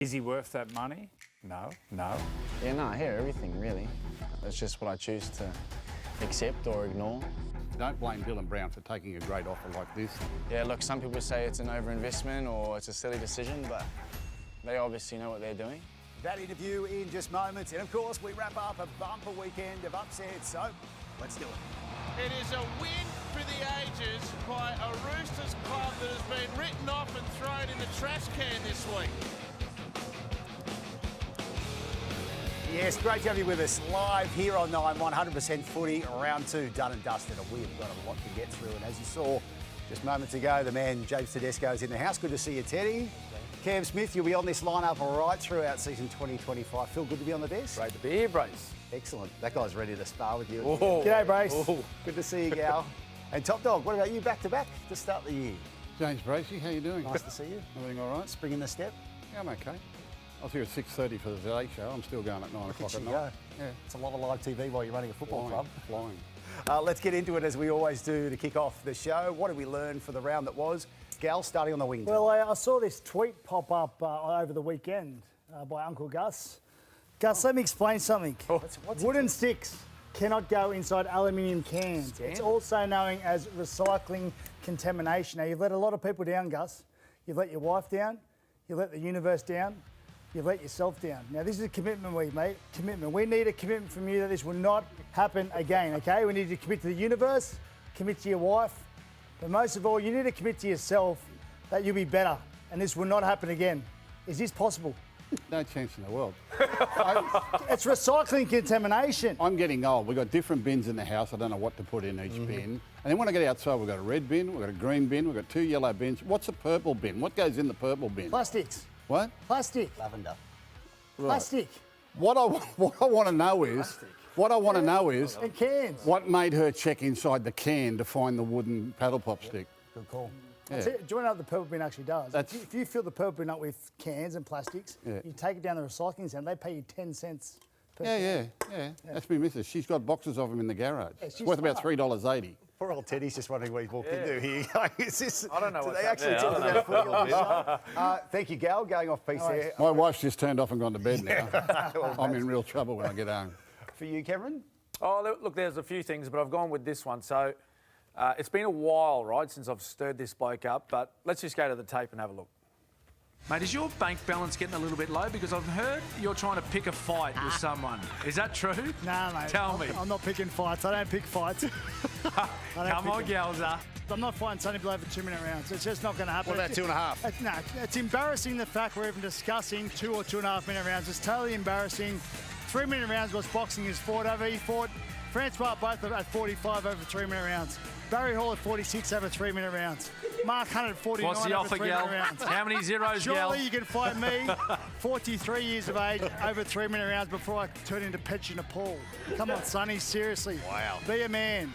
Is he worth that money? No. Yeah, no, I hear everything, really. It's just what I choose to accept or ignore. Don't blame Dylan Brown for taking a great offer like this. Yeah, look, some people say it's an overinvestment or it's a silly decision, but they obviously know what they're doing. That interview in just moments. And of course, we wrap up a bumper weekend of upsets. So let's do it. It is a win for the ages by a Roosters club that has been written off and thrown in the trash can this week. Yes, great to have you with us live here on 100% Footy. Round 2 done and dusted, and we've got a lot to get through. And as you saw just moments ago, the man James Tedesco is in the house. Good to see you, Teddy. Cam Smith, you'll be on this lineup right throughout season 2025. Feel good to be on the desk? Great to be here, Brace. Excellent. That guy's ready to spar with you. Oh. G'day, Brace. Oh. Good to see you, Gal. And Top Dog, what about you back-to-back to start the year? James Bracey, how you doing? Nice to see you. Everything all right? Spring in the step? Yeah, I'm okay. I was here at 6:30 for the Today Show. I'm still going at 9 o'clock at night. Yeah. It's a lot of live TV while you're running a football club. Flying. Let's get into it as we always do to kick off the show. What did we learn for the round that was? Gal, starting on the wing. Well, I saw this tweet pop up over the weekend by Uncle Gus. Gus, let me explain something. What's Wooden sticks cannot go inside aluminium cans. It's also known as recycling contamination. Now, you've let a lot of people down, Gus. You've let your wife down. You've let the universe down. You've let yourself down. Now, this is a commitment we made. We need a commitment from you that this will not happen again, okay? We need you to commit to the universe, commit to your wife, but most of all, you need to commit to yourself that you'll be better and this will not happen again. Is this possible? No chance in the world. It's recycling contamination. I'm getting old. We've got different bins in the house. I don't know what to put in each bin. And then when I get outside, we've got a red bin, we've got a green bin, we've got 2 yellow bins. What's a purple bin? What goes in the purple bin? Plastics. What? Plastic. Lavender. Right. Plastic. What I want to know is, And cans. what made her check inside the can to find the wooden paddle pop stick? Good call. Yeah. Do you want to know what the purple bin actually does? That's- If you fill the purple bin up with cans and plastics, you take it down the recycling centre, they pay you 10 cents per can. Yeah. That's me missus. She's got boxes of them in the garage. Yeah, she's Worth about smart. $3.80. Poor old Teddy's just wondering what he's walked into here. Is this, I don't know do what's they actually happening. talk about footy on this show? Thank you, Gal. Going off piece there. My wife's just turned off and gone to bed now. I'm in real trouble when I get home. For you, Cameron? Oh, look, there's a few things, but I've gone with this one. So it's been a while, right, since I've stirred this bloke up, but let's just go to the tape and have a look. Mate, is your bank balance getting a little bit low? Because I've heard you're trying to pick a fight with someone. Is that true? Nah, mate. Tell me. I'm not picking fights. I don't pick fights. Come on, Galza. I'm not fighting Sonny Bill over 2-minute rounds. It's just not going to happen. What about 2.5? No, it's embarrassing the fact we're even discussing 2 or 2.5 minute rounds. It's totally embarrassing. 3-minute rounds was boxing is fought over. He fought Francois both at 45 over 3-minute rounds. Barry Hall at 46 over 3-minute rounds. Mark Hunt at 49 What's the over offer, 3-minute Gal? rounds. How many zeros, Gal? Surely you can fight me, 43 years of age, over 3-minute rounds before I turn into Petch in a pool. Come on, Sonny, seriously. Wow. Be a man.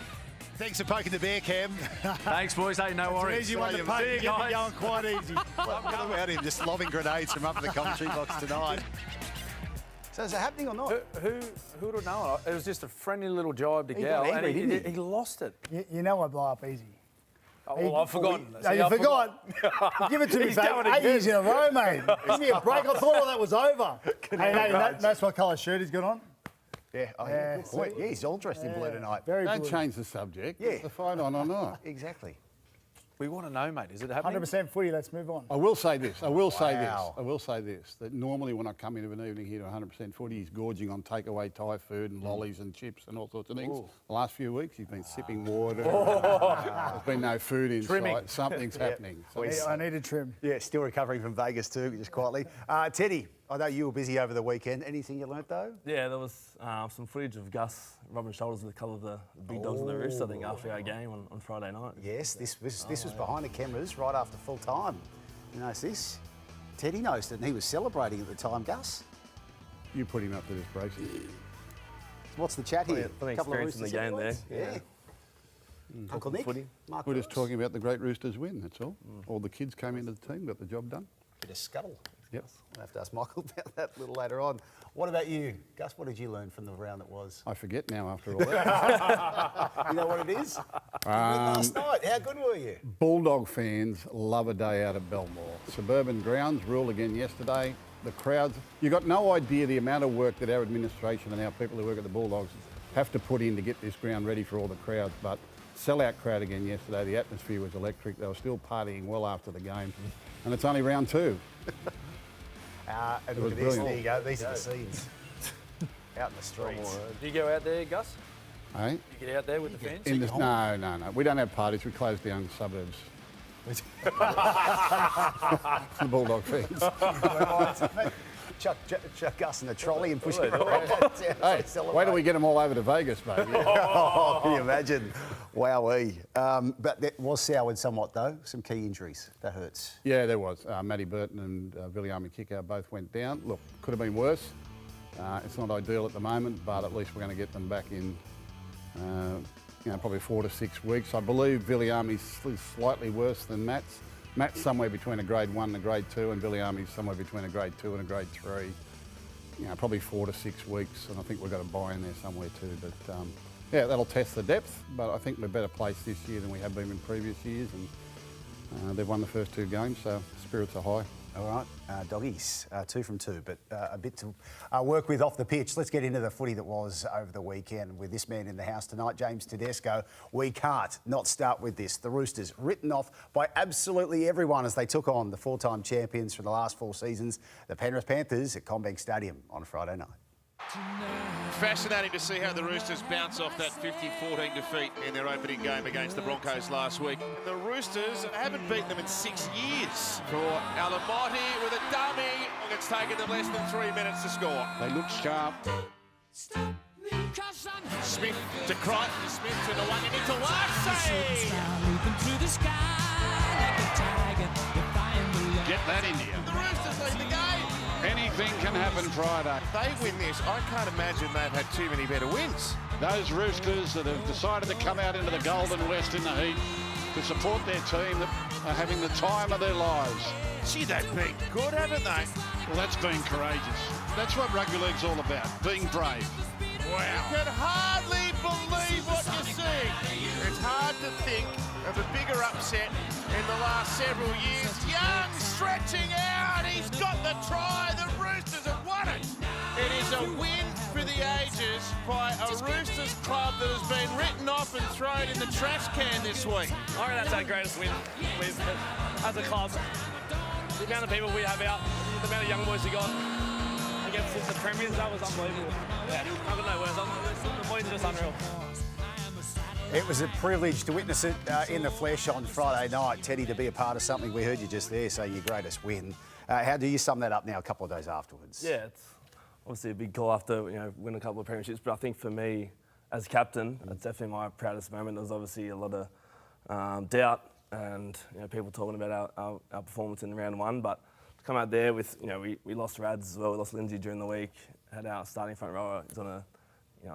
Thanks for poking the bear, Cam. Thanks, boys. Hey, no It's an worries. easy one to poke. See you You get me guys. going quite easy. What about him just lobbing grenades from up in the commentary box tonight? So is it happening or not? Who would have known? It was just a friendly little jibe to He Gal, got angry, and didn't he? he lost it. You know I blow up easy. Oh, well, I've forgotten. No, See, you I forgot. Give it to me, He's mate. going 8 again. years in a row, mate. Give me a break. I thought all that was over. Hey, Nathan, that's what colour shirt he's got on. Yeah, Yeah, good point. Yeah, he's all dressed in blue tonight. Very Don't good. change the subject. Yeah. Is the fight on or not? Exactly. We want to know, mate. Is it happening? 100% footy. Let's move on. I will say this. I will say Wow. this. That normally when I come into an evening here to 100% footy, he's gorging on takeaway Thai food and lollies and chips and all sorts of things. The last few weeks, he's been sipping water. There's been no food in Trimming. sight. Something's happening. So Hey, I need a trim. Yeah, still recovering from Vegas too, just quietly. Teddy, I know you were busy over the weekend. Anything you learnt though? Yeah, there was some footage of Gus rubbing shoulders with a couple of the big dogs on the Roosters, I think, after our game on Friday night. Yes, this was behind the cameras right after full time. You notice this? Teddy noticed it and he was celebrating at the time, Gus. you put him up to this, Bracey. What's the chat here? Funny Couple of experience in the Roosters game there. heavyweights? Yeah. Uncle Nick, Footy. Mark We're just Lewis. talking about the great Roosters win, that's all. All the kids came into the team, got the job done. Bit of scuttle. Yep. I'll have to ask Michael about that a little later on. What about you, Gus? What did you learn from the round that was? I forget now after all that. You know what it is? Last night. How good were you? Bulldog fans love a day out at Belmore. Suburban grounds rule again yesterday. the crowds. You've got no idea the amount of work that our administration and our people who work at the Bulldogs have to put in to get this ground ready for all the crowds. But sellout crowd again yesterday. The atmosphere was electric. They were still partying well after the game. And it's only round 2. And look at this, there you go. These are the scenes out in the streets. Do you go out there, Gus? Hey? You get out there with the fans? No. We don't have parties. We close down the suburbs. The Bulldog fans. Chuck Gus in a trolley and push him around. Hey, wait till we get them all over to Vegas, baby. Oh, can you imagine? Wowee. But that was soured somewhat, though. Some key injuries. That hurts. Yeah, there was. Matty Burton and Viliame Kikau both went down. Look, could have been worse. It's not ideal at the moment, but at least we're going to get them back in, probably 4 to 6 weeks. I believe Viliame's slightly worse than Matt's. Matt's somewhere between a grade 1 and a grade 2, and Viliame's somewhere between a grade 2 and a grade 3. Probably 4 to 6 weeks, and I think we've got a buy in there somewhere too. But yeah, that'll test the depth, but I think we're better placed this year than we have been in previous years, and they've won the first 2 games, so spirits are high. All right, doggies, 2 from 2, but a bit to work with off the pitch. Let's get into the footy that was over the weekend with this man in the house tonight, James Tedesco. We can't not start with this. The Roosters, written off by absolutely everyone as they took on the 4-time champions for the last 4 seasons, the Penrith Panthers at CommBank Stadium on Friday night. Fascinating to see how the Roosters bounce off that 50-14 defeat in their opening game against the Broncos last week. The Roosters haven't beaten them in 6 years. For Alamotti with a dummy, it's taken them less than 3 minutes to score. They look sharp. Smith to Crichton, Smith to the one into Larksey. Get that in you. The Roosters lead the game. Anything can happen Friday. If they win this, I can't imagine they've had too many better wins. Those Roosters that have decided to come out into the Golden West in the heat to support their team that are having the time of their lives. Gee, they've been good, haven't they? Well, that's being courageous. That's what rugby league's all about, being brave. Wow. You can hardly believe what you're seeing. It's hard to think of a bigger upset in the last several years. Young stretching out. He's got the try. The Roosters have won it. It is a win for the ages by a Roosters club that has been written off and thrown in the trash can this week. I reckon that's our greatest win as a club. The amount of people we have out, the amount of young boys we got against the premiers, that was unbelievable. Yeah, I've got no words. The boys are just unreal. It was a privilege to witness it in the flesh on Friday night, Teddy, to be a part of something. We heard you just there say your greatest win. How do you sum that up now a couple of days afterwards? Yeah, it's obviously a big call after win a couple of premierships, but I think for me as captain, it's definitely my proudest moment. There was obviously a lot of doubt and people talking about our performance in round 1, but to come out there with we lost Rads as well, we lost Lindsay during the week, had our starting front rower, he's on a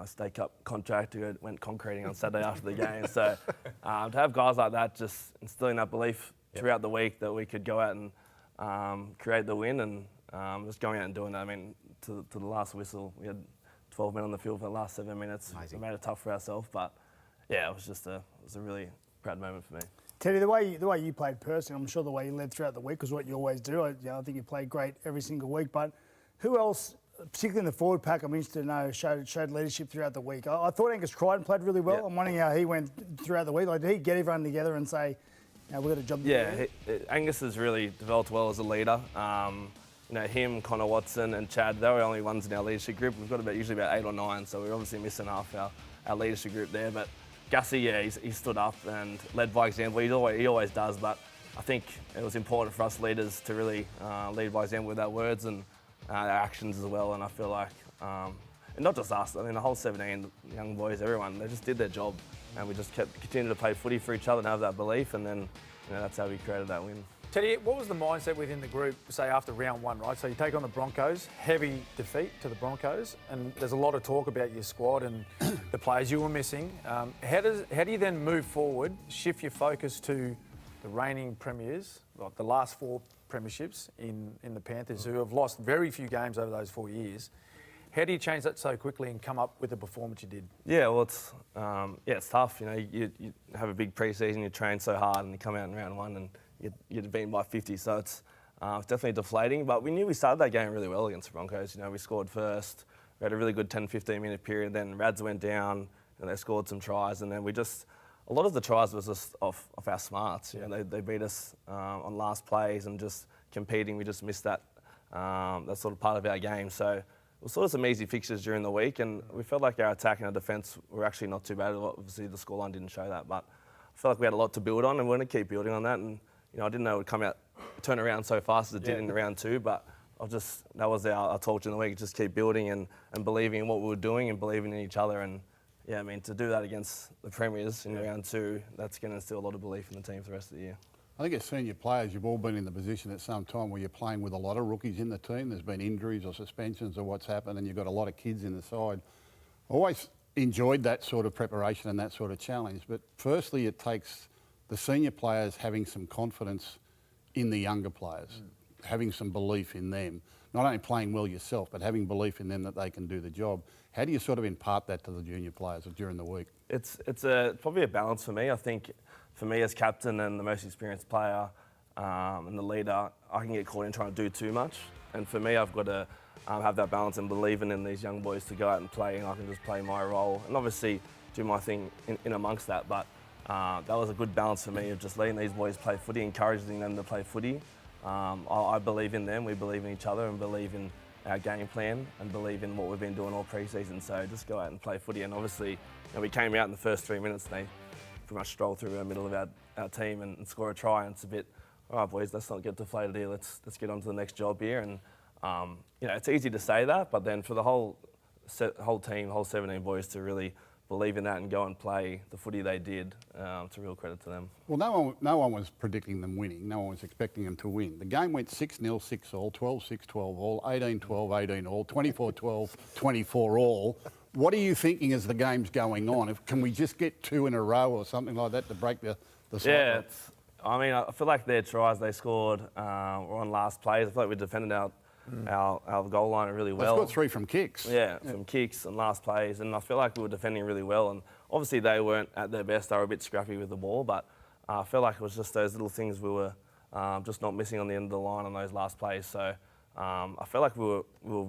State Cup contract who went concreting on Saturday after the game. So to have guys like that just instilling that belief throughout the week that we could go out and create the win and just going out and doing that. I mean, to the last whistle, we had 12 men on the field for the last 7 minutes. Amazing. We made it tough for ourselves, but yeah, it was a really proud moment for me. Teddy, the way you played personally, I'm sure the way you led throughout the week was what you always do. I think you played great every single week, but who else, particularly in the forward pack, I'm interested to know, showed leadership throughout the week? I thought Angus Crichton played really well. I'm wondering how he went throughout the week. Like, did he get everyone together and say, we've got a job to do? Yeah, Angus has really developed well as a leader. Him, Connor Watson and Chad, they were the only ones in our leadership group. We've got usually about 8 or 9, so we're obviously missing half our leadership group there. But Gussie, he stood up and led by example. He always does, but I think it was important for us leaders to really lead by example with our words and our actions as well. And I feel like, and not just us, I mean the whole 17 young boys, everyone, they just did their job, and we just continued to play footy for each other and have that belief, and then that's how we created that win. Teddy, what was the mindset within the group, say, after round 1, right? So you take on the Broncos, heavy defeat to the Broncos, and there's a lot of talk about your squad and the players you were missing. How do you then move forward, shift your focus to the reigning premiers, like the last 4 premierships in the Panthers, who have lost very few games over those 4 years? How do you change that so quickly and come up with the performance you did? Yeah, well, it's tough. You have a big pre-season, you train so hard, and you come out in round 1 and you're beaten by 50. So it's It's definitely deflating, but we knew we started that game really well against the Broncos. You know, we scored first. We had a really good 10-15 minute period. Then Rads went down and they scored some tries, and then a lot of the tries was just off our smarts. You know, they beat us on last plays and just competing. We just missed that sort of part of our game. So it was sort of some easy fixtures during the week, and we felt like our attack and our defence were actually not too bad. Obviously, the scoreline didn't show that, but I felt like we had a lot to build on, and we're going to keep building on that. And you know, I didn't know it would turn around so fast as it did in round 2, but that was our talk during the week. Just keep building and believing in what we were doing and believing in each other. And yeah, I mean, to do that against the Premiers in round 2, that's going to instill a lot of belief in the team for the rest of the year. I think as senior players, you've all been in the position at some time where you're playing with a lot of rookies in the team. There's been injuries or suspensions or what's happened, and you've got a lot of kids in the side. Always enjoyed that sort of preparation and that sort of challenge. But firstly, it takes the senior players having some confidence in the younger players, having some belief in them. Not only playing well yourself, but having belief in them that they can do the job. How do you sort of impart that to the junior players during the week? It's probably a balance for me. I think for me as captain and the most experienced player and the leader, I can get caught in trying to do too much. And for me, I've got to have that balance and believing in these young boys to go out and play, and I can just play my role and obviously do my thing in amongst that. But that was a good balance for me of just letting these boys play footy, encouraging them to play footy. I believe in them, we believe in each other and believe in our game plan and believe in what we've been doing all pre-season. So just go out and play footy. And obviously, you know, we came out in the first 3 minutes and they pretty much strolled through the middle of our team and score a try. And it's a bit, all right, boys, let's not get deflated here. Let's get on to the next job here. And, you know, it's easy to say that, but then for the whole team, whole 17 boys to really believe in that and go and play the footy they did, it's a real credit to them. Well, no one was predicting them winning. No one was expecting them to win. The game went 6-0, 6-all, 12-6, 12-all, 18-12, 18-all, 24-12, 24-all. What are you thinking as the game's going on? Can we just get 2 in a row or something like that to break the cycle? Yeah, I feel like their tries they scored were on last plays. I feel like we defended our goal line really well. They scored 3 from kicks. Yeah, from kicks and last plays, and I feel like we were defending really well. And obviously they weren't at their best; they were a bit scrappy with the ball. But I feel like it was just those little things we were just not missing on the end of the line on those last plays. So I feel like we were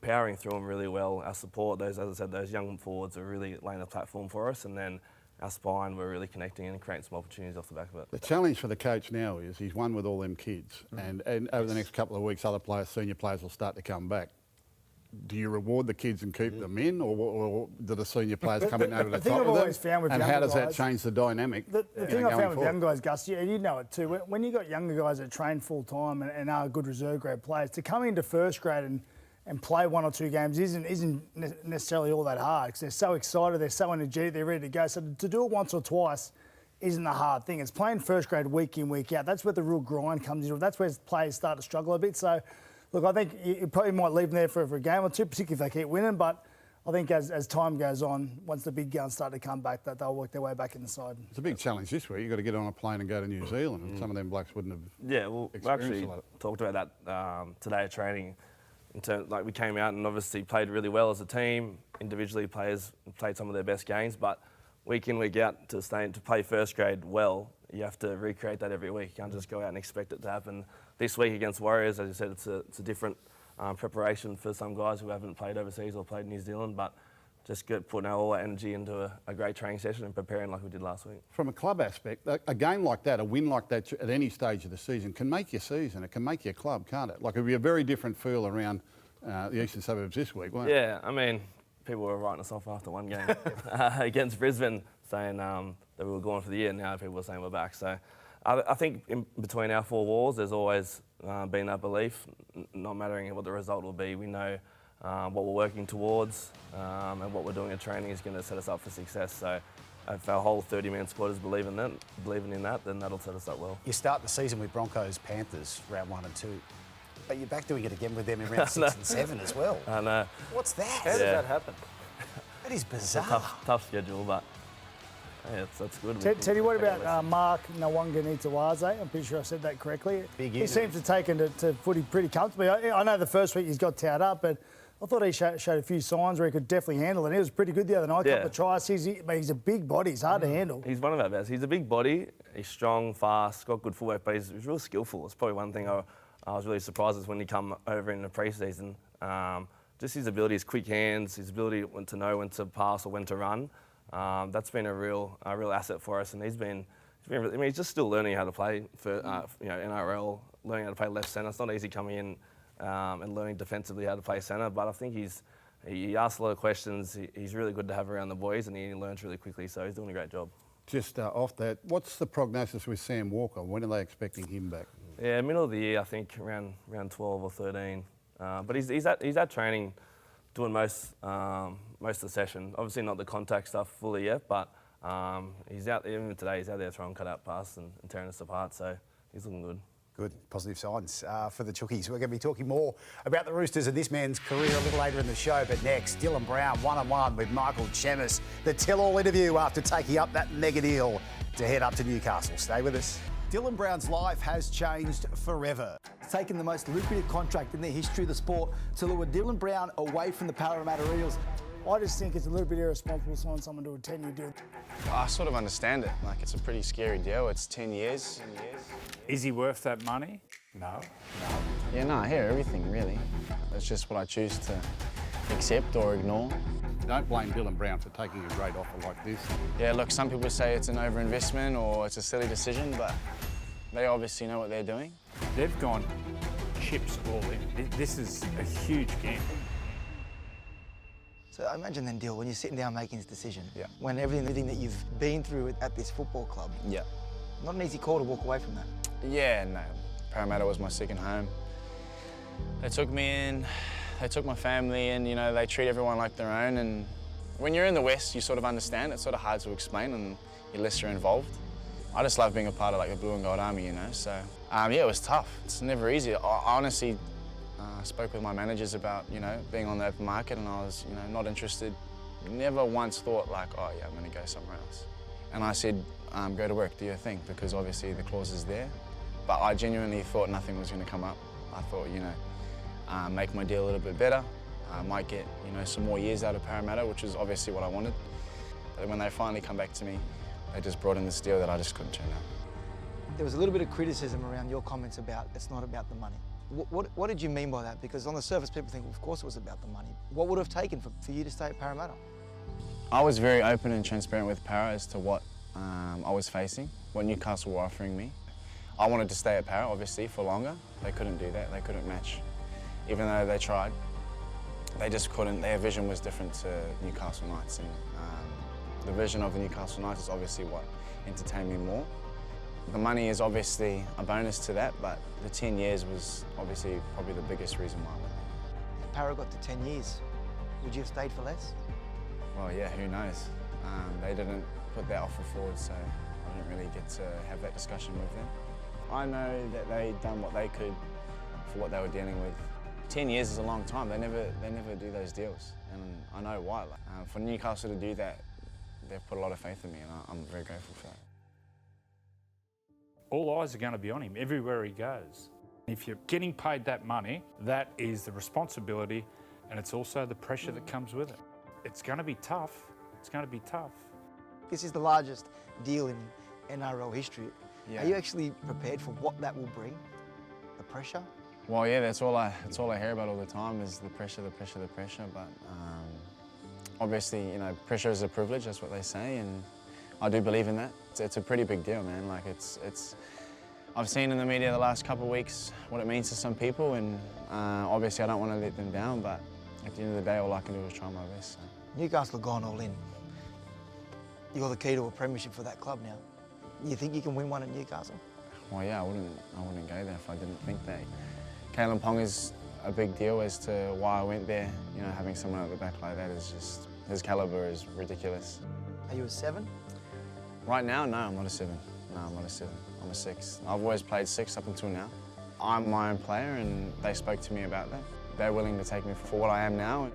powering through them really well. Our support, as I said, those young forwards are really laying the platform for us, and then our spine, we're really connecting and creating some opportunities off the back of it. The challenge for the coach now is he's won with all them kids, and over the next couple of weeks, other players, senior players, will start to come back. Do you reward the kids and keep them in, or do the senior players come in over the top of them? And how does that change the dynamic? The thing I found with young guys, Gus, you know it too. When you got younger guys that train full time and are good reserve grade players, to come into first grade and play 1 or 2 games isn't necessarily all that hard because they're so excited, they're so energetic, they're ready to go. So to do it once or twice isn't the hard thing. It's playing first grade week in, week out. That's where the real grind comes in. That's where players start to struggle a bit. So, look, I think you probably might leave them there for a game or 2, particularly if they keep winning. But I think as time goes on, once the big guns start to come back, that they'll work their way back in the side. It's a big challenge this week. You've got to get on a plane and go to New Zealand, and some of them blokes wouldn't have. Yeah, well, we actually talked about that today at training. Like we came out and obviously played really well as a team. Individually, players played some of their best games, but week in, week out, to play first grade well, you have to recreate that every week. You can't just go out and expect it to happen. This week against Warriors, as you said, it's a different preparation for some guys who haven't played overseas or played New Zealand, but just putting all our energy into a great training session and preparing like we did last week. From a club aspect, a game like that, a win like that at any stage of the season can make your season. It can make your club, can't it? Like it'll be a very different feel around the eastern suburbs this week, won't it? Yeah, I mean, people were writing us off after one game against Brisbane, saying that we were gone for the year. Now people are saying we're back. So I think in between our 4 walls, there's always been that belief, not mattering what the result will be. We know what we're working towards and what we're doing at training is going to set us up for success. So if our whole 30-man squad is believing in that, then that'll set us up well. You start the season with Broncos-Panthers, round 1 and 2. But you're back doing it again with them in round 6 and 7 as well. I know. What's that? How does that happen? That is bizarre. It's a tough schedule, but yeah, that's good. Teddy, what about Mark Nawaqanitawaze? I'm pretty sure I said that correctly. He seems to take into footy pretty comfortably. I know the first week he's got towed up, but I thought he showed a few signs where he could definitely handle it. He was pretty good the other night, a couple of tries. He's a big body. He's hard to handle. He's one of our best. He's a big body. He's strong, fast, got good footwork, but he's real skillful. It's probably one thing I I was really surprised when he come over in the pre-season. Just his ability, his quick hands, his ability to know when to pass or when to run. That's been a real asset for us, and he's just still learning how to play for NRL, learning how to play left centre. It's not easy coming in and learning defensively how to play centre, but I think he asks a lot of questions. He's really good to have around the boys, and he learns really quickly, so he's doing a great job. Just off that, what's the prognosis with Sam Walker? When are they expecting him back? Yeah, middle of the year, I think around 12 or 13. But he's at training, doing most of the session. Obviously not the contact stuff fully yet, but he's out. Even today, he's out there throwing cut-out passes and tearing us apart. So he's looking good. Good, positive signs for the Chookies. We're going to be talking more about the Roosters and this man's career a little later in the show. But next, Dylan Brown one-on-one with Michael Chemis. The tell-all interview after taking up that mega deal to head up to Newcastle. Stay with us. Dylan Brown's life has changed forever. Taken the most lucrative contract in the history of the sport to lure Dylan Brown away from the Parramatta Eels. I just think it's a little bit irresponsible to sign someone to a 10-year deal. I sort of understand it. Like, it's a pretty scary deal. It's 10 years. Is he worth that money? No. Yeah, no, I hear everything, really. It's just what I choose to accept or ignore. Don't blame Dylan Brown for taking a great offer like this. Yeah, look, some people say it's an overinvestment or it's a silly decision, but they obviously know what they're doing. They've gone chips all in. This is a huge game. So I imagine then, Dill, when you're sitting down making this decision, when everything that you've been through at this football club, not an easy call to walk away from that. Yeah, no. Parramatta was my second home. They took me in, they took my family in, you know, they treat everyone like their own, and when you're in the West, you sort of understand. It's sort of hard to explain and unless you're involved. I just love being a part of like the Blue and Gold Army, you know, so yeah, it was tough. It's never easy. I honestly spoke with my managers about, you know, being on the open market, and I was, you know, not interested. Never once thought like, oh yeah, I'm gonna go somewhere else. And I said, go to work, do your thing, because obviously the clause is there. But I genuinely thought nothing was gonna come up. I thought, you know, make my deal a little bit better. I might get, you know, some more years out of Parramatta, which is obviously what I wanted. But when they finally come back to me, they just brought in this deal that I just couldn't turn down. There was a little bit of criticism around your comments about it's not about the money. What did you mean by that? Because on the surface, people think, well, of course it was about the money. What would it have taken for you to stay at Parramatta? I was very open and transparent with Parra as to what I was facing, what Newcastle were offering me. I wanted to stay at Parra, obviously, for longer. They couldn't do that. They couldn't match. Even though they tried, they just couldn't. Their vision was different to Newcastle Knights. And the vision of the Newcastle Knights is obviously what entertained me more. The money is obviously a bonus to that, but the 10 years was obviously probably the biggest reason why I went there. If Parra got to 10 years, would you have stayed for less? Well, yeah, who knows? They didn't put that offer forward, so I didn't really get to have that discussion with them. I know that they'd done what they could for what they were dealing with. 10 years is a long time. They never do those deals, and I know why. For Newcastle to do that, they've put a lot of faith in me, and I'm very grateful for that. All eyes are going to be on him everywhere he goes. If you're getting paid that money, that is the responsibility, and it's also the pressure that comes with it. It's going to be tough. It's going to be tough. This is the largest deal in NRL history. Yeah. Are you actually prepared for what that will bring? The pressure? Well, yeah, that's all I hear about all the time is the pressure, the pressure, the pressure. But obviously, you know, pressure is a privilege. That's what they say, and I do believe in that. It's a pretty big deal, man. Like it's. I've seen in the media the last couple of weeks what it means to some people, and obviously I don't want to let them down. But at the end of the day, all I can do is try my best. So. Newcastle have gone all in. You're the key to a premiership for that club now. You think you can win one at Newcastle? Well, yeah, I wouldn't go there if I didn't think that. Kalen Pong is a big deal as to why I went there. You know, having someone at the back like that is just, his calibre is ridiculous. Are you a 7? Right now, no, I'm not a 7. No, I'm not a 7. I'm a 6. I've always played 6 up until now. I'm my own player, and they spoke to me about that. They're willing to take me for what I am now.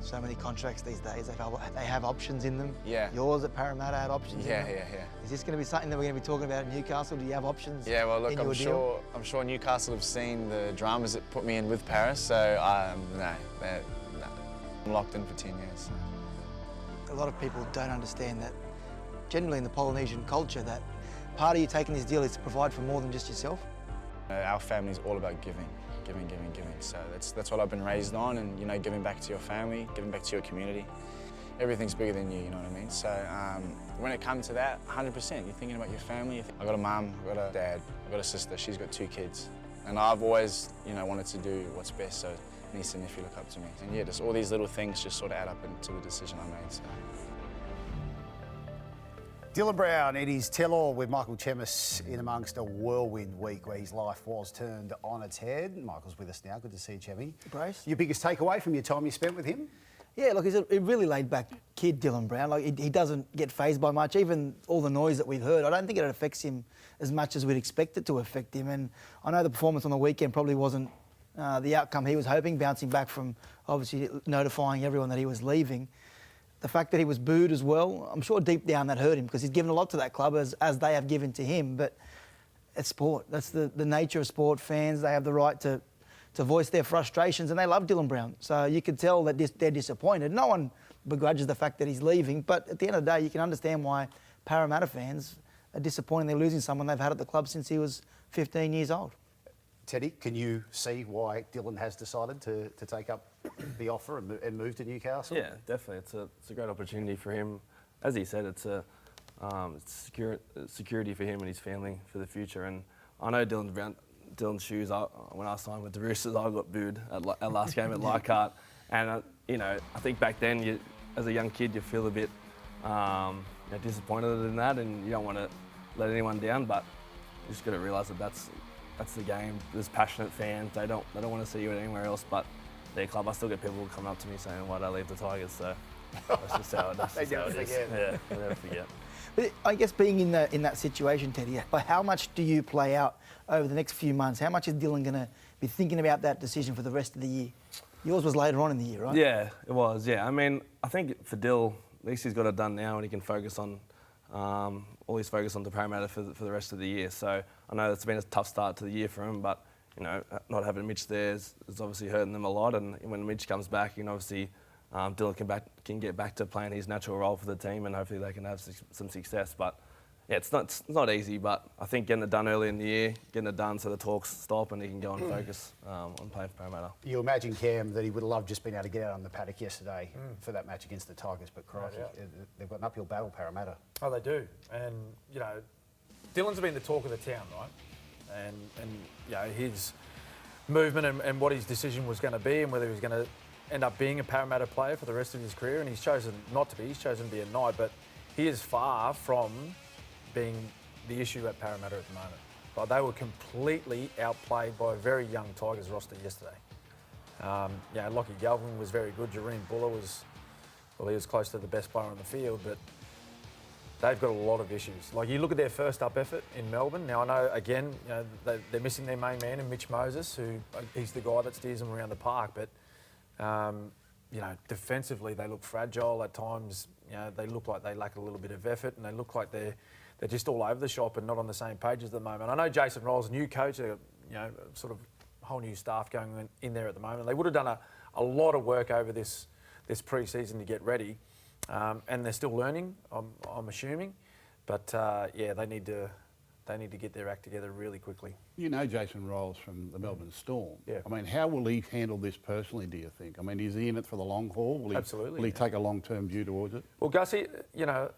So many contracts these days, they have options in them. Yeah. Yours at Parramatta had options in them. Yeah. Is this going to be something that we're going to be talking about at Newcastle? Do you have options? Yeah, well, look, in your I'm sure Newcastle have seen the dramas that put me in with Paris, so no. I'm locked in for 10 years. So. A lot of people don't understand that, generally in the Polynesian culture, that part of you taking this deal is to provide for more than just yourself. Our family's all about giving. So that's what I've been raised on, and you know, giving back to your family, giving back to your community. Everything's bigger than you know what I mean? So when it comes to that, 100%, you're thinking about your family. I've got a mum, I've got a dad, I've got a sister, she's got 2 kids. And I've always, you know, wanted to do what's best, so niece and nephew look up to me. And yeah, just all these little things just sort of add up into the decision I made. So. Dylan Brown, it is tell-all with Michael Chemis in amongst a whirlwind week where his life was turned on its head. Michael's with us now. Good to see you, Chemmy. Brace. Your biggest takeaway from your time you spent with him? Yeah, look, he's a really laid-back kid, Dylan Brown. Like, he doesn't get fazed by much. Even all the noise that we've heard, I don't think it affects him as much as we'd expect it to affect him. And I know the performance on the weekend probably wasn't the outcome he was hoping, bouncing back from obviously notifying everyone that he was leaving. The fact that he was booed as well, I'm sure deep down that hurt him because he's given a lot to that club as they have given to him. But it's sport. That's the nature of sport. Fans, they have the right to voice their frustrations, and they love Dylan Brown. So you can tell that they're disappointed. No one begrudges the fact that he's leaving, but at the end of the day, you can understand why Parramatta fans are disappointed they're losing someone they've had at the club since he was 15 years old. Teddy, can you see why Dylan has decided to take up the offer and move to Newcastle? Yeah, definitely. It's a great opportunity for him. As he said, it's security for him and his family for the future. And I know Dylan's shoes. When I signed with the Roosters, I got booed at last game at Leichhardt. And you know, I think back then, as a young kid, you feel a bit disappointed in that, and you don't want to let anyone down. But you just got to realise that that's the game. There's passionate fans. They don't want to see you anywhere else but their club. I still get people coming up to me saying, "Why'd I leave the Tigers?" So that's just how it is. They never forget. Yeah, they never forget. But I guess being in that situation, Teddy, how much do you play out over the next few months? How much is Dylan going to be thinking about that decision for the rest of the year? Yours was later on in the year, right? Yeah, it was. Yeah, I mean, I think for Dill, at least he's got it done now, and he can focus on all his focus on the Parramatta for the rest of the year. So I know it's been a tough start to the year for him, but you know, not having Mitch there is obviously hurting them a lot. And when Mitch comes back, you can obviously Dylan can get back to playing his natural role for the team, and hopefully they can have some success. But yeah, it's not easy, but I think getting it done early in the year, getting it done so the talks stop and he can go and focus on playing for Parramatta. You imagine, Cam, that he would have loved just being able to get out on the paddock yesterday for that match against the Tigers, but crikey, they've got an uphill battle, Parramatta. Oh, they do. And, you know, Dylan's been the talk of the town, right? And you know, his movement and what his decision was going to be and whether he was going to end up being a Parramatta player for the rest of his career, and he's chosen not to be. He's chosen to be a Knight, but he is far from being the issue at Parramatta at the moment. But they were completely outplayed by a very young Tigers roster yesterday. Yeah, Lockie Galvin was very good. Jareen Buller he was close to the best player on the field, but they've got a lot of issues. Like, you look at their first up effort in Melbourne. Now, I know, again, you know, they're missing their main man in Mitch Moses, he's the guy that steers them around the park, but you know, defensively they look fragile at times. You know, they look like they lack a little bit of effort, and they look like they're just all over the shop and not on the same page at the moment. I know Jason Roll's a new coach, you know, sort of whole new staff going in there at the moment. They would have done a lot of work over this pre-season to get ready, and they're still learning, I'm assuming. But yeah, they need to get their act together really quickly. You know Jason Rolls from the Melbourne Storm. Yeah. I mean, how will he handle this personally, do you think? I mean, is he in it for the long haul? Absolutely. Will he take a long-term view towards it? Well, Gussie, you know,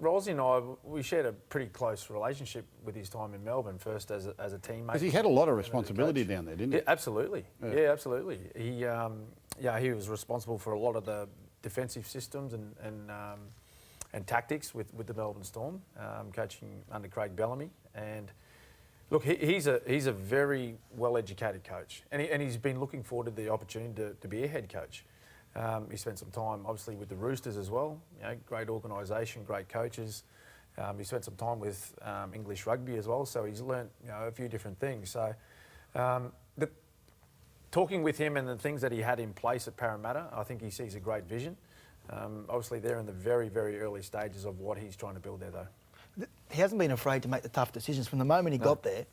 Rollsy and I, we shared a pretty close relationship with his time in Melbourne, first as a teammate. Because he had a lot of responsibility down there, didn't he? Yeah, absolutely. Yeah, absolutely. He was responsible for a lot of the defensive systems and tactics with the Melbourne Storm, coaching under Craig Bellamy. And look, he's a very well-educated coach, and he's been looking forward to the opportunity to be a head coach. He spent some time, obviously, with the Roosters as well. You know, great organisation, great coaches. He spent some time with English Rugby as well, so he's learnt, you know, a few different things. So, talking with him and the things that he had in place at Parramatta, I think he sees a great vision. Obviously, they're in the very, very early stages of what he's trying to build there, though. he hasn't been afraid to make the tough decisions from the moment he got there.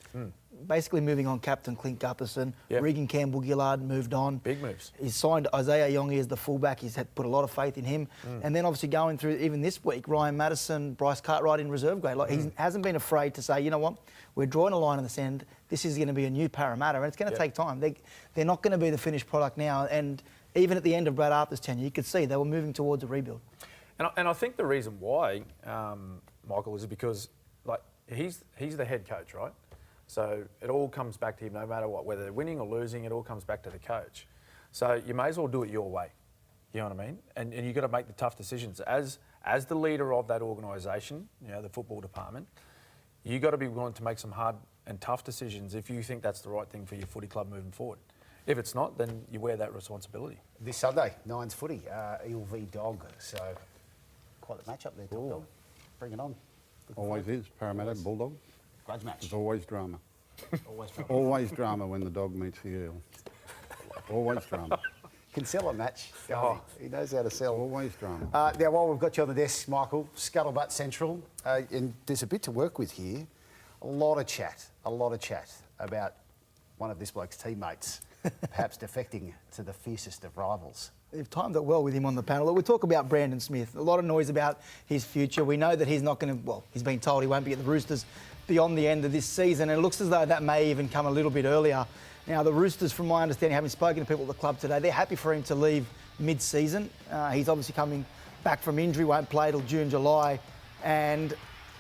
Basically moving on captain Clint Gutherson, Regan Campbell-Gillard moved on. Big moves. He's signed Isaiah Yonge as the fullback. He's had put a lot of faith in him. And then obviously going through, even this week, Ryan Madison, Bryce Cartwright in reserve grade. Like he hasn't been afraid to say, you know what, we're drawing a line in the sand. This is going to be a new Parramatta, and it's going to take time. They're not going to be the finished product now. And even at the end of Brad Arthur's tenure, you could see they were moving towards a rebuild. And I think the reason why, Michael, is because like he's the head coach, right? So it all comes back to him, no matter what, whether they're winning or losing. It all comes back to the coach. So you may as well do it your way. You know what I mean? And you've got to make the tough decisions as the leader of that organisation. You know, the football department. You've got to be willing to make some hard and tough decisions if you think that's the right thing for your footy club moving forward. If it's not, then you wear that responsibility. This Sunday, Nines footy, Eel v Dog. So quite a match-up there, Dog. Bring it on. Always is. Parramatta, Bulldog. Grudge match. There's always drama. Always drama. Always drama when the dog meets the eel. Always drama. Can sell a match. Oh, he knows how to sell. Always drama. Now, while we've got you on the desk, Michael, Scuttlebutt Central, and there's a bit to work with here. A lot of chat about one of this bloke's teammates perhaps defecting to the fiercest of rivals. They've timed it well with him on the panel. We talk about Brandon Smith. A lot of noise about his future. We know that he's not going to, well, he's been told he won't be at the Roosters beyond the end of this season, and it looks as though that may even come a little bit earlier. Now, the Roosters, from my understanding, having spoken to people at the club today, they're happy for him to leave mid-season. He's obviously coming back from injury, won't play till June, July, and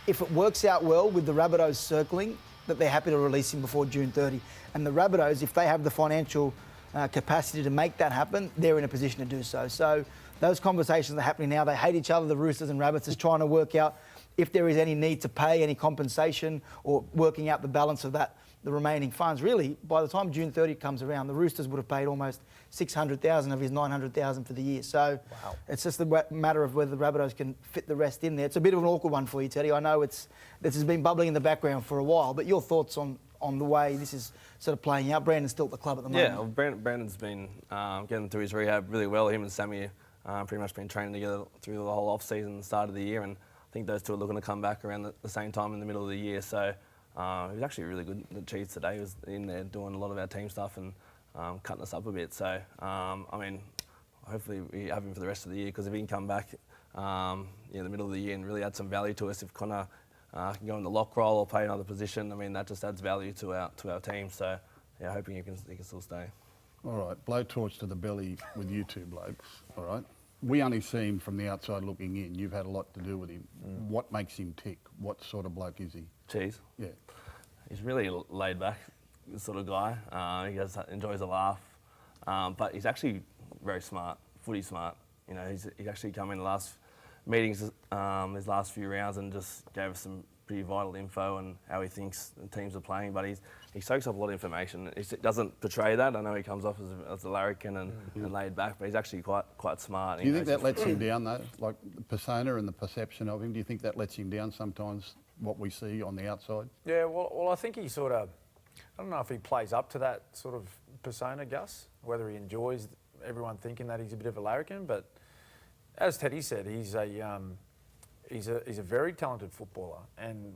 if it works out well with the Rabbitohs circling, that they're happy to release him before June 30. And the Rabbitohs, if they have the financial capacity to make that happen, they're in a position to do so. So those conversations are happening now. They hate each other, the Roosters and Rabbits, is trying to work out if there is any need to pay any compensation or working out the balance of that, the remaining funds. Really, by the time June 30 comes around, the Roosters would have paid almost $600,000 of his $900,000 for the year. So it's just a matter of whether the Rabbitohs can fit the rest in there. It's a bit of an awkward one for you, Teddy. I know this has been bubbling in the background for a while, but your thoughts on the way this is sort of playing out? Brandon's still at the club at the moment. Yeah, well, Brandon's been getting through his rehab really well. Him and Sammy pretty much been training together through the whole off-season and the start of the year, and I think those two are looking to come back around the same time in the middle of the year. So he was actually really good at Cheats today. He was in there doing a lot of our team stuff and cutting us up a bit. So, I mean, hopefully we have him for the rest of the year, because if he can come back in the middle of the year and really add some value to us, if Connor can go in the lock role or play another position, I mean, that just adds value to our team. So, yeah, hoping he can still stay. All right, blowtorch to the belly with you two blokes, all right? We only see him from the outside looking in. You've had a lot to do with him. What makes him tick? What sort of bloke is he? Cheese. Yeah. He's really laid back sort of guy. He enjoys a laugh, but he's actually very smart, footy smart. You know, he's actually come in the last meetings, his last few rounds, and just gave us some pretty vital info on how he thinks the teams are playing. But he soaks up a lot of information. He doesn't portray that. I know he comes off as a larrikin and laid back, but he's actually quite smart. Do you think that lets him down though? Like the persona and the perception of him, do you think that lets him down sometimes, what we see on the outside? Yeah, well, I think he sort of, I don't know if he plays up to that sort of persona, Gus, whether he enjoys everyone thinking that he's a bit of a larrikin, but as Teddy said, he's a very talented footballer, and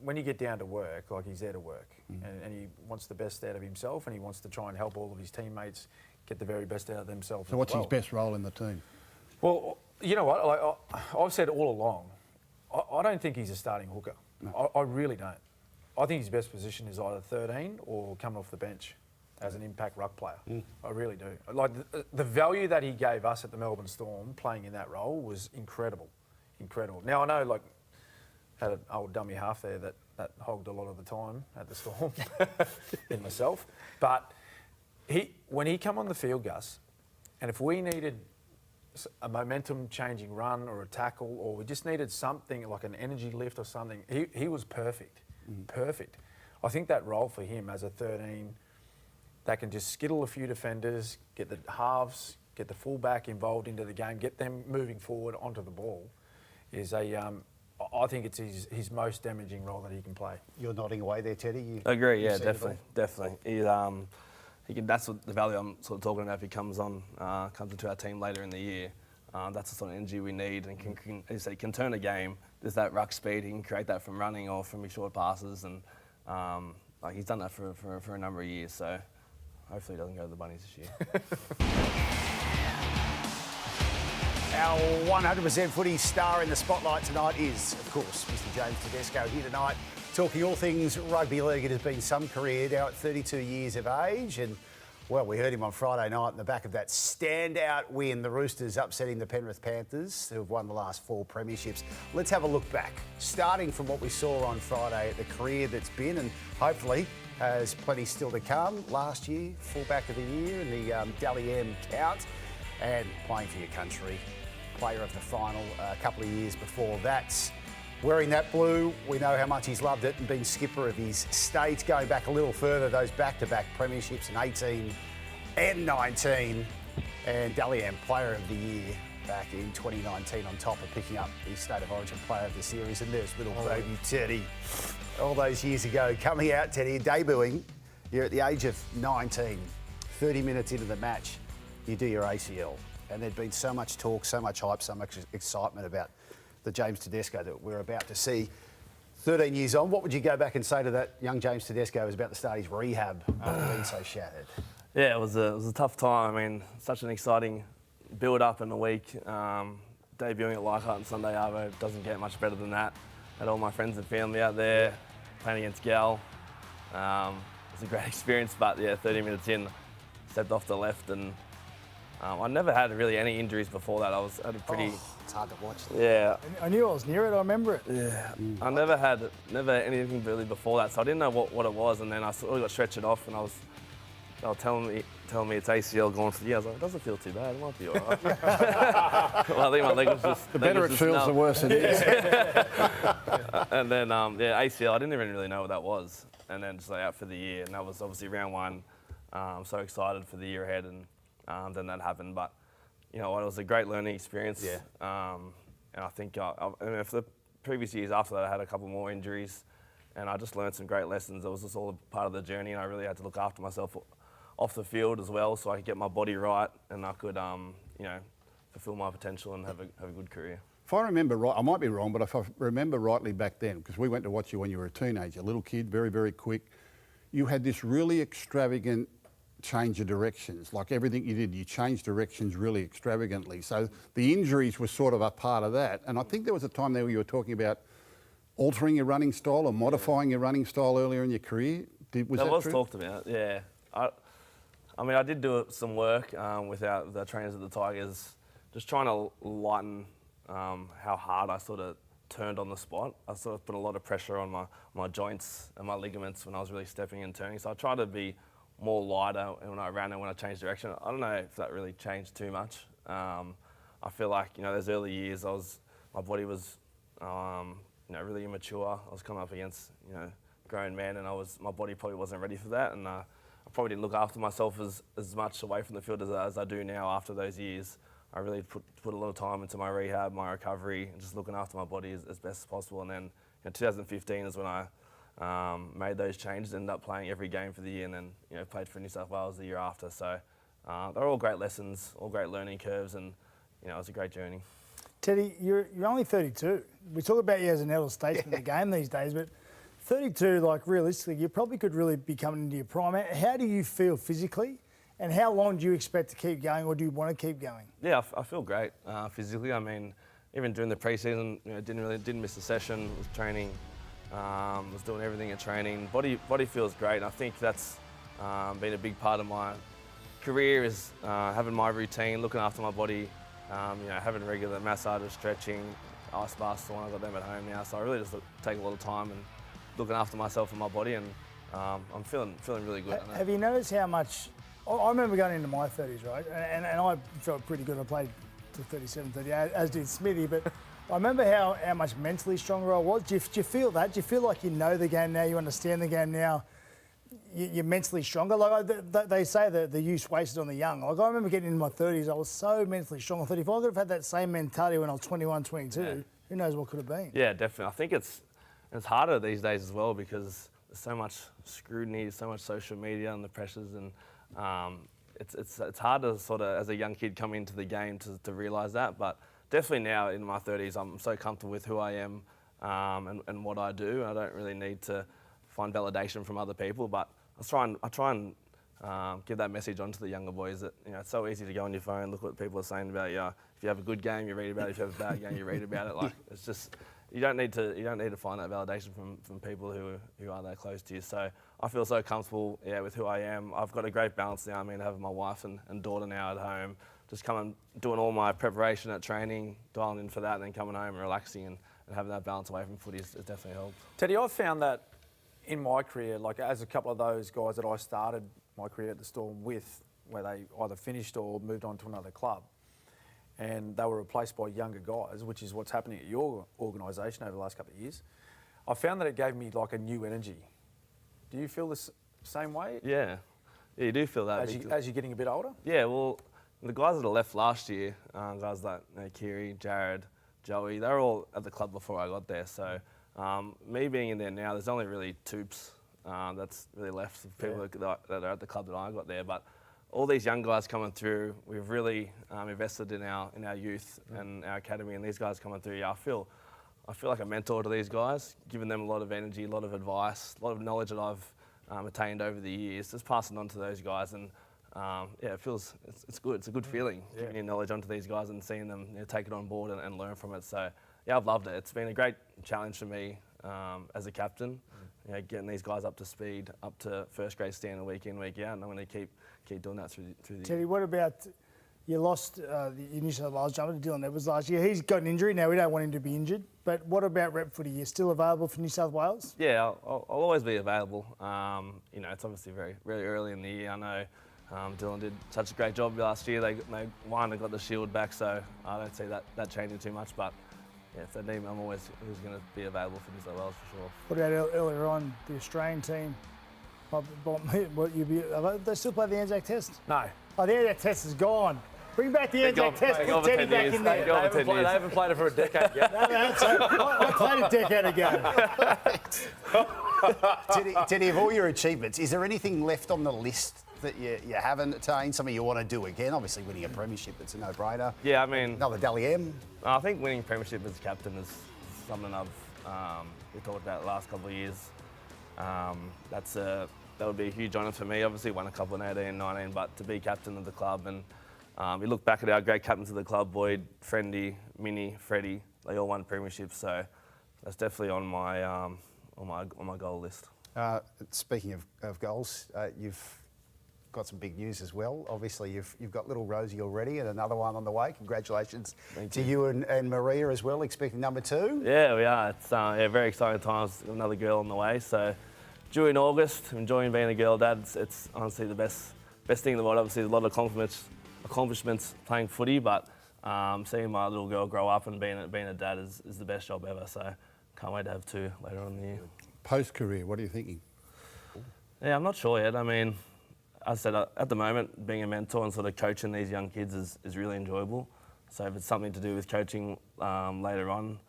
when you get down to work, like, he's there to work, and he wants the best out of himself, and he wants to try and help all of his teammates get the very best out of themselves. So what's his best role in the team? Well, you know what? I've said all along, I don't think he's a starting hooker. No. I really don't. I think his best position is either 13 or coming off the bench as an impact ruck player. I really do. Like, the value that he gave us at the Melbourne Storm playing in that role was incredible. Incredible. Now, I know, like, had an old dummy half there that hogged a lot of the time at the Storm in myself. But when he come on the field, Gus, and if we needed a momentum-changing run or a tackle, or we just needed something like an energy lift or something, he was perfect. Perfect. I think that role for him as a 13, that can just skittle a few defenders, get the halves, get the fullback involved into the game, get them moving forward onto the ball, is I think it's his most damaging role that he can play. You're nodding away there, Teddy. I agree. Yeah, definitely. He can. That's what the value I'm sort of talking about. If he comes into our team later in the year, that's the sort of energy we need, and can turn a game there's that ruck speed. He can create that from running or from his short passes, and like he's done that for a number of years. So hopefully he doesn't go to the Bunnies this year. Our 100% footy star in the spotlight tonight is, of course, Mr. James Tedesco here tonight, talking all things rugby league. It has been some career now at 32 years of age, and well, we heard him on Friday night in the back of that standout win, the Roosters upsetting the Penrith Panthers, who have won the last 4 premierships. Let's have a look back, starting from what we saw on Friday, the career that's been, and hopefully has plenty still to come. Last year, fullback of the year in the Dally M count, and playing for your country. Player of the final a couple of years before that. Wearing that blue, we know how much he's loved it and been skipper of his state. Going back a little further, those back-to-back premierships in 18 and 19. And Dally M Player of the Year back in 2019 on top of picking up the State of Origin Player of the Series. And there's little baby Teddy all those years ago. Coming out, Teddy, debuting. You're at the age of 19, 30 minutes into the match, you do your ACL. And there'd been so much talk, so much hype, so much excitement about the James Tedesco that we're about to see. 13 years on, what would you go back and say to that young James Tedesco who was about to start his rehab after being so shattered? Yeah, it was a tough time. I mean, such an exciting build-up in the week. Debuting at Leichhardt and Sunday Arvo doesn't get much better than that. Had all my friends and family out there, playing against Gal. It was a great experience, but yeah, 30 minutes in, stepped off the left, and I never had really any injuries before that. I had a pretty... it's hard to watch. Yeah. I knew I was near it, I remember it. Yeah. I never had anything really before that, so I didn't know what it was, and then I sort of got stretched off, and they were telling me it's ACL going for the year. I was like, it doesn't feel too bad, it might be all right. Well, I think my leg was just... The better it feels, the worse it is. And then, ACL, I didn't even really know what that was. And then just out for the year, and that was obviously round 1. I'm so excited for the year ahead, and then that happened. But, you know, it was a great learning experience. Yeah. And I think for the previous years after that, I had a couple more injuries, and I just learned some great lessons. It was just all a part of the journey, and I really had to look after myself off the field as well, so I could get my body right, and I could, you know, fulfill my potential and have a good career. If I remember right, I might be wrong, but if I remember rightly back then, because we went to watch you when you were a teenager, a little kid, very, very quick, you had this really extravagant change of directions. Like everything you did, you changed directions really extravagantly. So the injuries were sort of a part of that. And I think there was a time there where you were talking about altering your running style or modifying your running style earlier in your carear. Was that true? Talked about, yeah. I mean, I did do some work with the trainers at the Tigers, just trying to lighten how hard I sort of turned on the spot. I sort of put a lot of pressure on my joints and my ligaments when I was really stepping and turning. So I tried to be more lighter when I ran and when I changed direction. I don't know if that really changed too much. I feel like, you know, those early years, my body was, you know, really immature. I was coming up against, you know, grown men, and my body probably wasn't ready for that. And I probably didn't look after myself as much away from the field as I do now after those years. I really put a lot of time into my rehab, my recovery, and just looking after my body as best as possible. And then, 2015 is when I made those changes, ended up playing every game for the year, and then, you know, played for New South Wales the year after. So they're all great lessons, all great learning curves, and, you know, it was a great journey. Teddy, you're only 32. We talk about you as an elder statesman in the game these days, but 32, like realistically, you probably could really be coming into your prime. How do you feel physically, and how long do you expect to keep going, or do you want to keep going? Yeah, I feel great physically. I mean, even during the pre-season, you know, didn't miss a session. Was training, was doing everything in training. Body feels great. And I think that's been a big part of my career is having my routine, looking after my body. You know, having regular massages, stretching, ice baths. The one I got them at home now. So I really just take a lot of time and looking after myself and my body, and I'm feeling really good. Have you noticed how much? I remember going into my 30s, right, and I felt pretty good. I played to 37, 38, as did Smithy, but I remember how much mentally stronger I was. Do you feel that? Do you feel like you know the game now, you understand the game now, you're mentally stronger? Like they say that the youth wasted on the young. Like I remember getting into my 30s, I was so mentally strong. I thought if I could have had that same mentality when I was 21, 22, who knows what could have been? Yeah, definitely. I think it's harder these days as well because there's so much scrutiny, so much social media and the pressures, and it's hard to sort of, as a young kid, come into the game to realise that. But definitely now in my 30s, I'm so comfortable with who I am and what I do. I don't really need to find validation from other people, but I try and give that message on to the younger boys that, you know, it's so easy to go on your phone, look what people are saying about you. If you have a good game, you read about it. If you have a bad game, you read about it. Like, it's just, you don't need to find that validation from people who are that close to you. So I feel so comfortable, with who I am. I've got a great balance now. I mean, having my wife and daughter now at home, just coming, doing all my preparation at training, dialing in for that, and then coming home and relaxing and having that balance away from footy has definitely helped. Teddy, I've found that in my career, like as a couple of those guys that I started my career at the Storm with, where they either finished or moved on to another club, and they were replaced by younger guys, which is what's happening at your organisation over the last couple of years. I found that it gave me like a new energy. Do you feel the same way? Yeah, you do feel that. As you're getting a bit older? Yeah, well, the guys that left last year, guys like Cleary, Jared, Joey, they were all at the club before I got there. So me being in there now, there's only really Toops that's really left of people that are at the club that I got there. But all these young guys coming through, we've really invested in our youth and our academy, and these guys coming through. Yeah, I feel like a mentor to these guys, giving them a lot of energy, a lot of advice, a lot of knowledge that I've attained over the years, just passing on to those guys. And it feels, it's good. It's a good feeling, giving your knowledge onto these guys and seeing them take it on board and learn from it. So yeah, I've loved it. It's been a great challenge for me as a captain, getting these guys up to speed, up to first grade standard week in, week out, and I'm going to keep doing that through the Teddy, what about, you lost the New South Wales jumper to Dylan Edwards last year. He's got an injury now. We don't want him to be injured. But what about rep footy? You're still available for New South Wales? Yeah, I'll always be available. It's obviously very early in the year. I know Dylan did such a great job last year. They won and got the shield back, so I don't see that changing too much. But yeah, if they need me, I'm always going to be available for New South Wales for sure. What about earlier on, the Australian team? They still play the Anzac Test? No. Oh, the Anzac Test is gone. Bring back the Anzac Test, put Teddy back in there. They haven't played it for a decade yet. I played a decade ago. Teddy, of all your achievements, is there anything left on the list that you haven't attained, something you want to do again? Obviously winning a premiership, it's a no-brainer. Yeah, I mean... Another Dally M. I think winning premiership as captain is something we talked about the last couple of years. That would be a huge honour for me. Obviously won a couple in 18 and 19, but to be captain of the club, and we look back at our great captains of the club, Boyd, Friendy, Minnie, Freddie, they all won premierships, so that's definitely on my goal list. Speaking of goals, you've got some big news as well. Obviously, you've got little Rosie already and another one on the way. Congratulations to you and Maria as well, expecting number 2. Yeah, we are. It's very exciting times. Another girl on the way. So due in August, enjoying being a girl dad. It's honestly the best thing in the world. Obviously, a lot of accomplishments playing footy, but seeing my little girl grow up and being a dad is the best job ever. So can't wait to have 2 later on in the year. Post-career, what are you thinking? Yeah, I'm not sure yet. I mean, as I said, at the moment, being a mentor and sort of coaching these young kids is really enjoyable. So if it's something to do with coaching later on,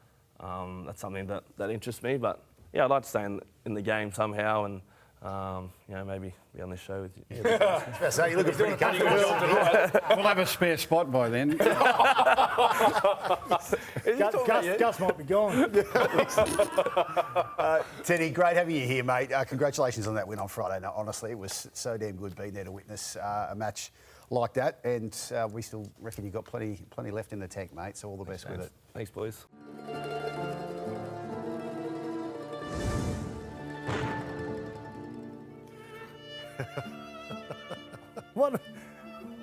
that's something that interests me. But yeah, I'd like to stay in the game somehow and maybe be on this show with you. So you're looking pretty comfortable. We'll have a spare spot by then. Gus might be gone. Teddy, great having you here, mate. Congratulations on that win on Friday. No, honestly, it was so damn good being there to witness a match like that. And we still reckon you've got plenty left in the tank, mate. So all the best with it. Thanks, boys.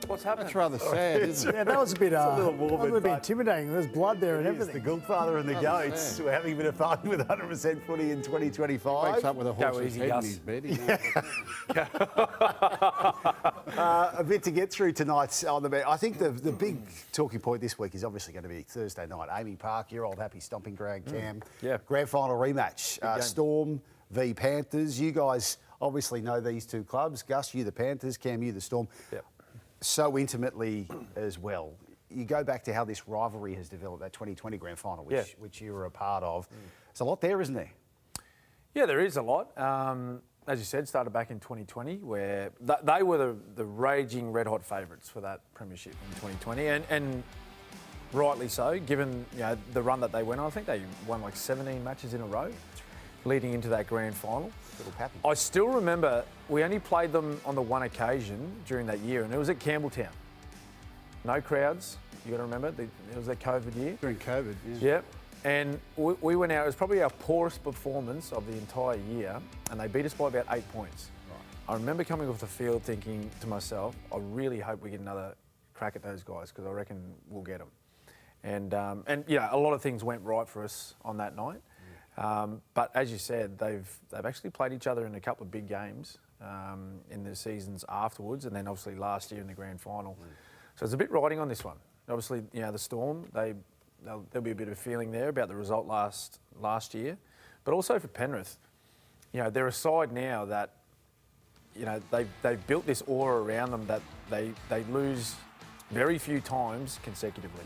What's happening? That's rather sad, isn't it? Yeah, that was a bit, a little morbid, a bit intimidating. There's blood there and everything. The Gouldfather and the Goats. sad. We're having a bit of fun with 100% footy in 2025. Wakes up with a horse's easy, head Gus. in his bed. A bit to get through tonight on the bet. I think the big talking point this week is obviously going to be Thursday night. Amy Park, your old happy stomping ground, Cam. Yeah. Grand final rematch. Storm v Panthers. You guys obviously know these two clubs. Gus, you the Panthers. Cam, you the Storm. Yep. So intimately as well. You go back to how this rivalry has developed, that 2020 grand final, which you were a part of. There's a lot there, isn't there? Yeah, there is a lot. As you said, started back in 2020, where they were the raging red-hot favourites for that premiership in 2020. And rightly so, given the run that they went on. I think they won like 17 matches in a row leading into that grand final. Little pattern. I still remember we only played them on the one occasion during that year, and it was at Campbelltown. No crowds. You got to remember, it was that COVID year. During COVID, yeah. Yep. And we went out. It was probably our poorest performance of the entire year, and they beat us by about 8 points. Right. I remember coming off the field thinking to myself, I really hope we get another crack at those guys because I reckon we'll get them. And a lot of things went right for us on that night. But as you said, they've actually played each other in a couple of big games in the seasons afterwards, and then obviously last year in the grand final. So it's a bit riding on this one. Obviously, the Storm, there'll be a bit of feeling there about the result last year, but also for Penrith, they're a side now that they've built this aura around them that they lose very few times consecutively,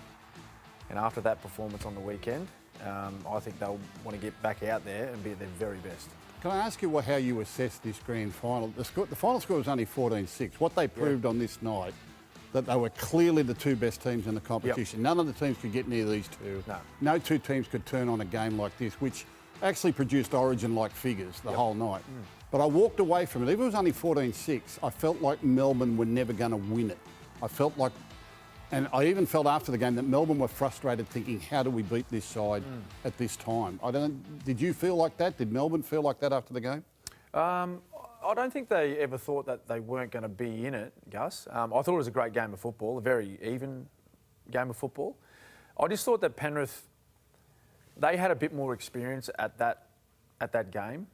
and after that performance on the weekend, I think they'll want to get back out there and be at their very best. Can I ask you how you assess this grand final? The final score was only 14-6. What they proved on this night, that they were clearly the two best teams in the competition. Yep. None of the teams could get near these two. No two teams could turn on a game like this, which actually produced Origin-like figures the whole night. But I walked away from it. Even if it was only 14-6, I felt like Melbourne were never going to win it. I felt like, and I even felt after the game that Melbourne were frustrated thinking, how do we beat this side at this time? Did you feel like that? Did Melbourne feel like that after the game? I don't think they ever thought that they weren't going to be in it, Gus. I thought it was a great game of football, a very even game of football. I just thought that Penrith, they had a bit more experience at that game,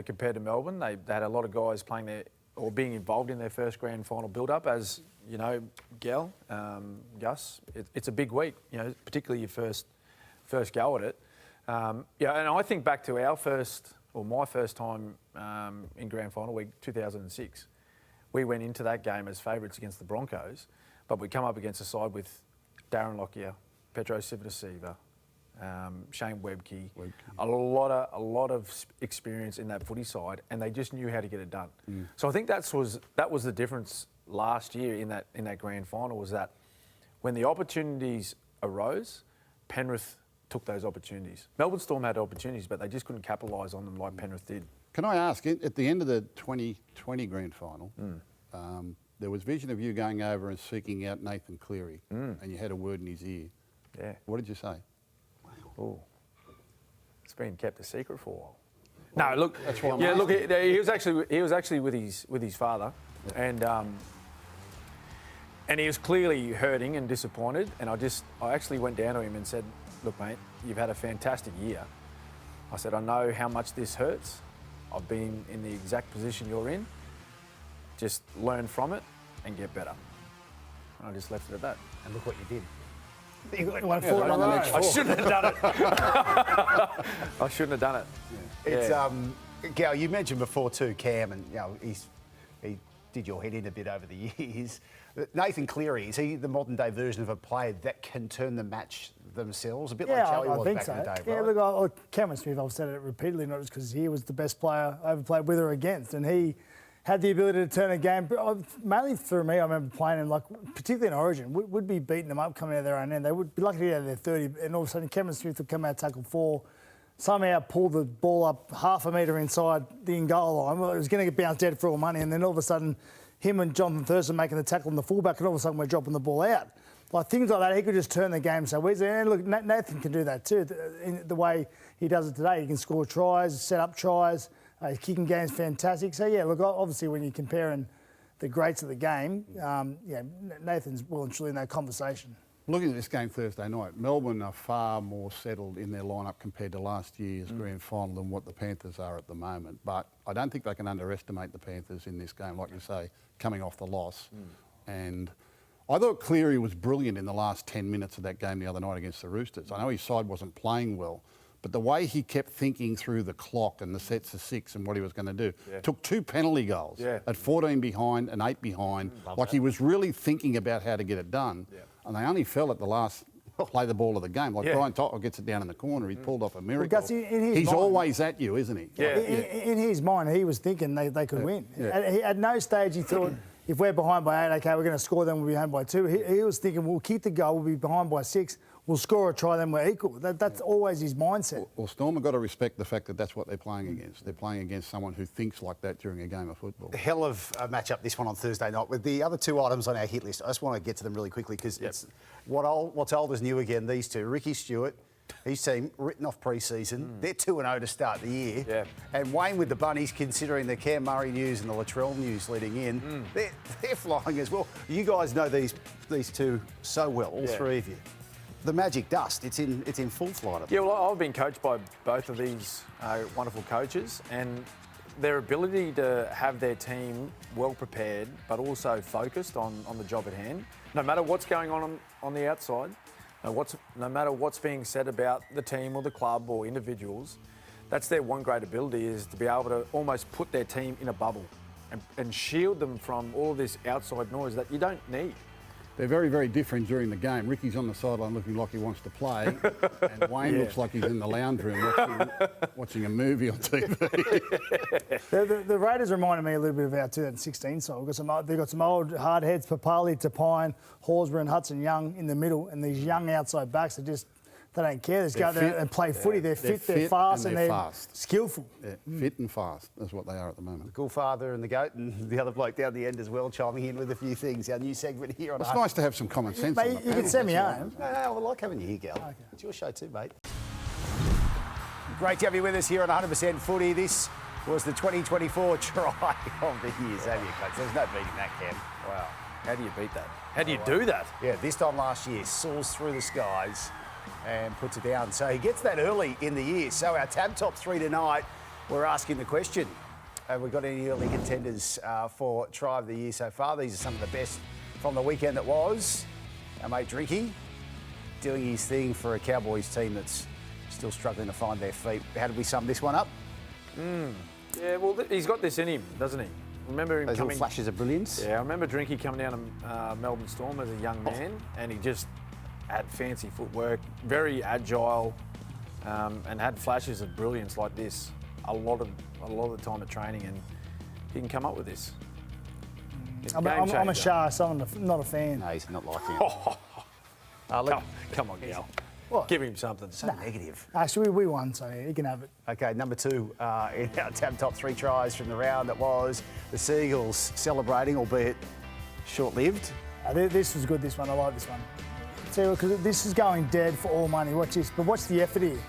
compared to Melbourne. They had a lot of guys playing there or being involved in their first grand final build-up. As you know, Gus, it's a big week. Particularly your first go at it. And I think back to my first time in grand final week, 2006. We went into that game as favourites against the Broncos, but we come up against a side with Darren Lockyer, Petro Civoniceva, Shane Webke, a lot of experience in that footy side, and they just knew how to get it done. So I think that was the difference last year in that grand final, was that when the opportunities arose, Penrith took those opportunities. Melbourne Storm had opportunities, but they just couldn't capitalise on them like Penrith did. Can I ask, at the end of the 2020 grand final, there was vision of you going over and seeking out Nathan Cleary, and you had a word in his ear. Yeah. What did you say? Oh, it's been kept a secret for a while. No, look. That's why. Yeah, look. He was actually with his father, and he was clearly hurting and disappointed. And I actually went down to him and said, "Look, mate, you've had a fantastic year." I said, "I know how much this hurts. I've been in the exact position you're in. Just learn from it and get better." And I just left it at that. And look what you did. I shouldn't have done it. I shouldn't have done it. Yeah. It's Gal, you mentioned before too, Cam, and he did your head in a bit over the years. Nathan Cleary, is he the modern day version of a player that can turn the match themselves? A bit like Charlie was back in the day, right? Yeah, look, Cameron Smith, I've said it repeatedly, not just because he was the best player I ever played with or against, and he had the ability to turn a game. Mainly through me, I remember playing him, particularly in Origin, would be beating them up coming out of their own end. They would be lucky to get out of their 30, and all of a sudden Cameron Smith would come out tackle 4, somehow pull the ball up half a metre inside the in-goal line. Well, it was going to get bounced dead for all money, and then all of a sudden him and Jonathan Thurston making the tackle on the fullback, and all of a sudden we're dropping the ball out. Things like that, he could just turn the game so easily. And look, Nathan can do that too. In the way he does it today, he can score tries, set up tries. His kicking game's fantastic. So, yeah, look, obviously when you're comparing the greats of the game, Nathan's well and truly in that conversation. Looking at this game Thursday night, Melbourne are far more settled in their lineup compared to last year's grand final than what the Panthers are at the moment. But I don't think they can underestimate the Panthers in this game, like you say, coming off the loss. And I thought Cleary was brilliant in the last 10 minutes of that game the other night against the Roosters. I know his side wasn't playing well, but the way he kept thinking through the clock and the sets of 6 and what he was going to do, took 2 penalty goals at 14 behind and 8 behind. He was really thinking about how to get it done. And they only fell at the last play the ball of the game. Brian Tottle gets it down in the corner. He pulled off a miracle. Well, Gus, he's always at you, isn't he? In his mind, he was thinking they could win. At no stage he thought, if we're behind by 8, okay, we're going to score, then we'll be behind by 2. He was thinking, we'll kick the goal, we'll be behind by 6, we'll score a try, then we're equal. That's always his mindset. Well, Storm have got to respect the fact that that's what they're playing against. They're playing against someone who thinks like that during a game of football. A hell of a match-up, this one on Thursday night. With the other 2 items on our hit list, I just want to get to them really quickly because it's what's old is new again, these two. Ricky Stewart, his team, written off pre-season. They're 2-0 to start the year. Yeah. And Wayne with the Bunnies, considering the Cam Murray news and the Latrell news leading in, they're flying as well. You guys know these two so well, all 3 of you. The magic dust, it's in full flight. Yeah, well, I've been coached by both of these wonderful coaches, and their ability to have their team well prepared, but also focused on the job at hand. No matter what's going on the outside, no matter what's being said about the team or the club or individuals, that's their one great ability, is to be able to almost put their team in a bubble and shield them from all this outside noise that you don't need. They're very, very different during the game. Ricky's on the sideline looking like he wants to play, and Wayne looks like he's in the lounge room watching a movie on TV. The Raiders reminded me a little bit of our 2016 side. They've got some old hard heads, Papali, Tapine, Horsburgh and Hudson Young in the middle, and these young outside backs are just, they don't care. They just go out there and play footy. They're fit, they're fast, and they're fast. Skillful. Yeah, fit and fast. That's what they are at the moment. The Gouldfather and the Goat, and the other bloke down the end as well, chiming in with a few things. Our new segment here on... It's nice to have some common sense. Mate, you can send me home. No, I like having you here, Gal. Okay. It's your show too, mate. Great to have you with us here on 100% Footy. This was the 2024 try of the year, Xavier Coates. There's no beating that, Cam. Wow. How do you beat that? How do you do that? Yeah, this time last year, soars through the skies and puts it down. So he gets that early in the year. So our tab top 3 tonight, we're asking the question, have we got any early contenders for try of the year so far? These are some of the best from the weekend that was. Our mate Drinky doing his thing for a Cowboys team that's still struggling to find their feet. How did we sum this one up? Yeah, well, he's got this in him, doesn't he? Remember him Those coming... little flashes of brilliance? Yeah, I remember Drinky coming down to Melbourne Storm as a young man, and he just had fancy footwork, very agile, and had flashes of brilliance like this a lot of the time at training, and he can come up with this. I'm a Shah, so I'm not a fan. No, he's not liking it. Come on, Gal. What? Give him something. So negative. Actually, we won, so he can have it. Okay, number 2 in our tab top 3 tries from the round, that was the Seagulls celebrating, albeit short-lived. This was good, this one. I like this one. See, because this is going dead for all money. Watch this, but watch the effort here.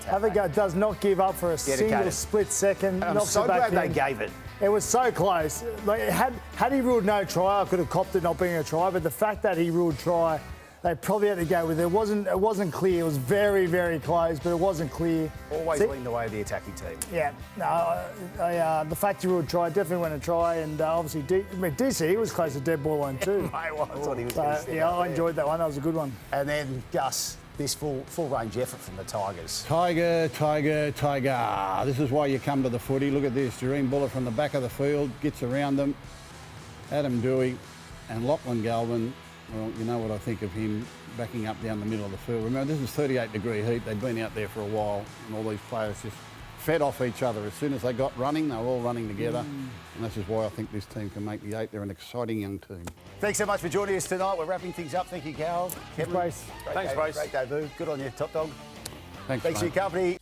Have a go. Does not give up for a single split second. I'm so glad they gave it. It was so close. Like, had he ruled no try, I could have copped it not being a try. But the fact that he ruled try, they probably had to go with it. It wasn't clear. It was very, very close, but it wasn't clear. Always lean the way of the attacking team. Yeah. No, the fact he ruled try, definitely went to try, and obviously DC, he was close to dead ball line too. I thought he was going to step yeah, up I enjoyed that one. That was a good one. And then Gus, this full range effort from the Tigers. Tiger, Tiger, Tiger. This is why you come to the footy. Look at this. Jareen Buller from the back of the field gets around them. Adam Dewey and Lachlan Galvin. Well, you know what I think of him backing up down the middle of the field. Remember, this is 38-degree heat. They'd been out there for a while, and all these players just fed off each other. As soon as they got running, they were all running together. And this is why I think this team can make the 8. They're an exciting young team. Thanks so much for joining us tonight. We're wrapping things up. Thank you, Cal. Thanks, Brace. Thanks, Brace. Great debut. Good on you, Top Dog. Thanks, Thanks for your company.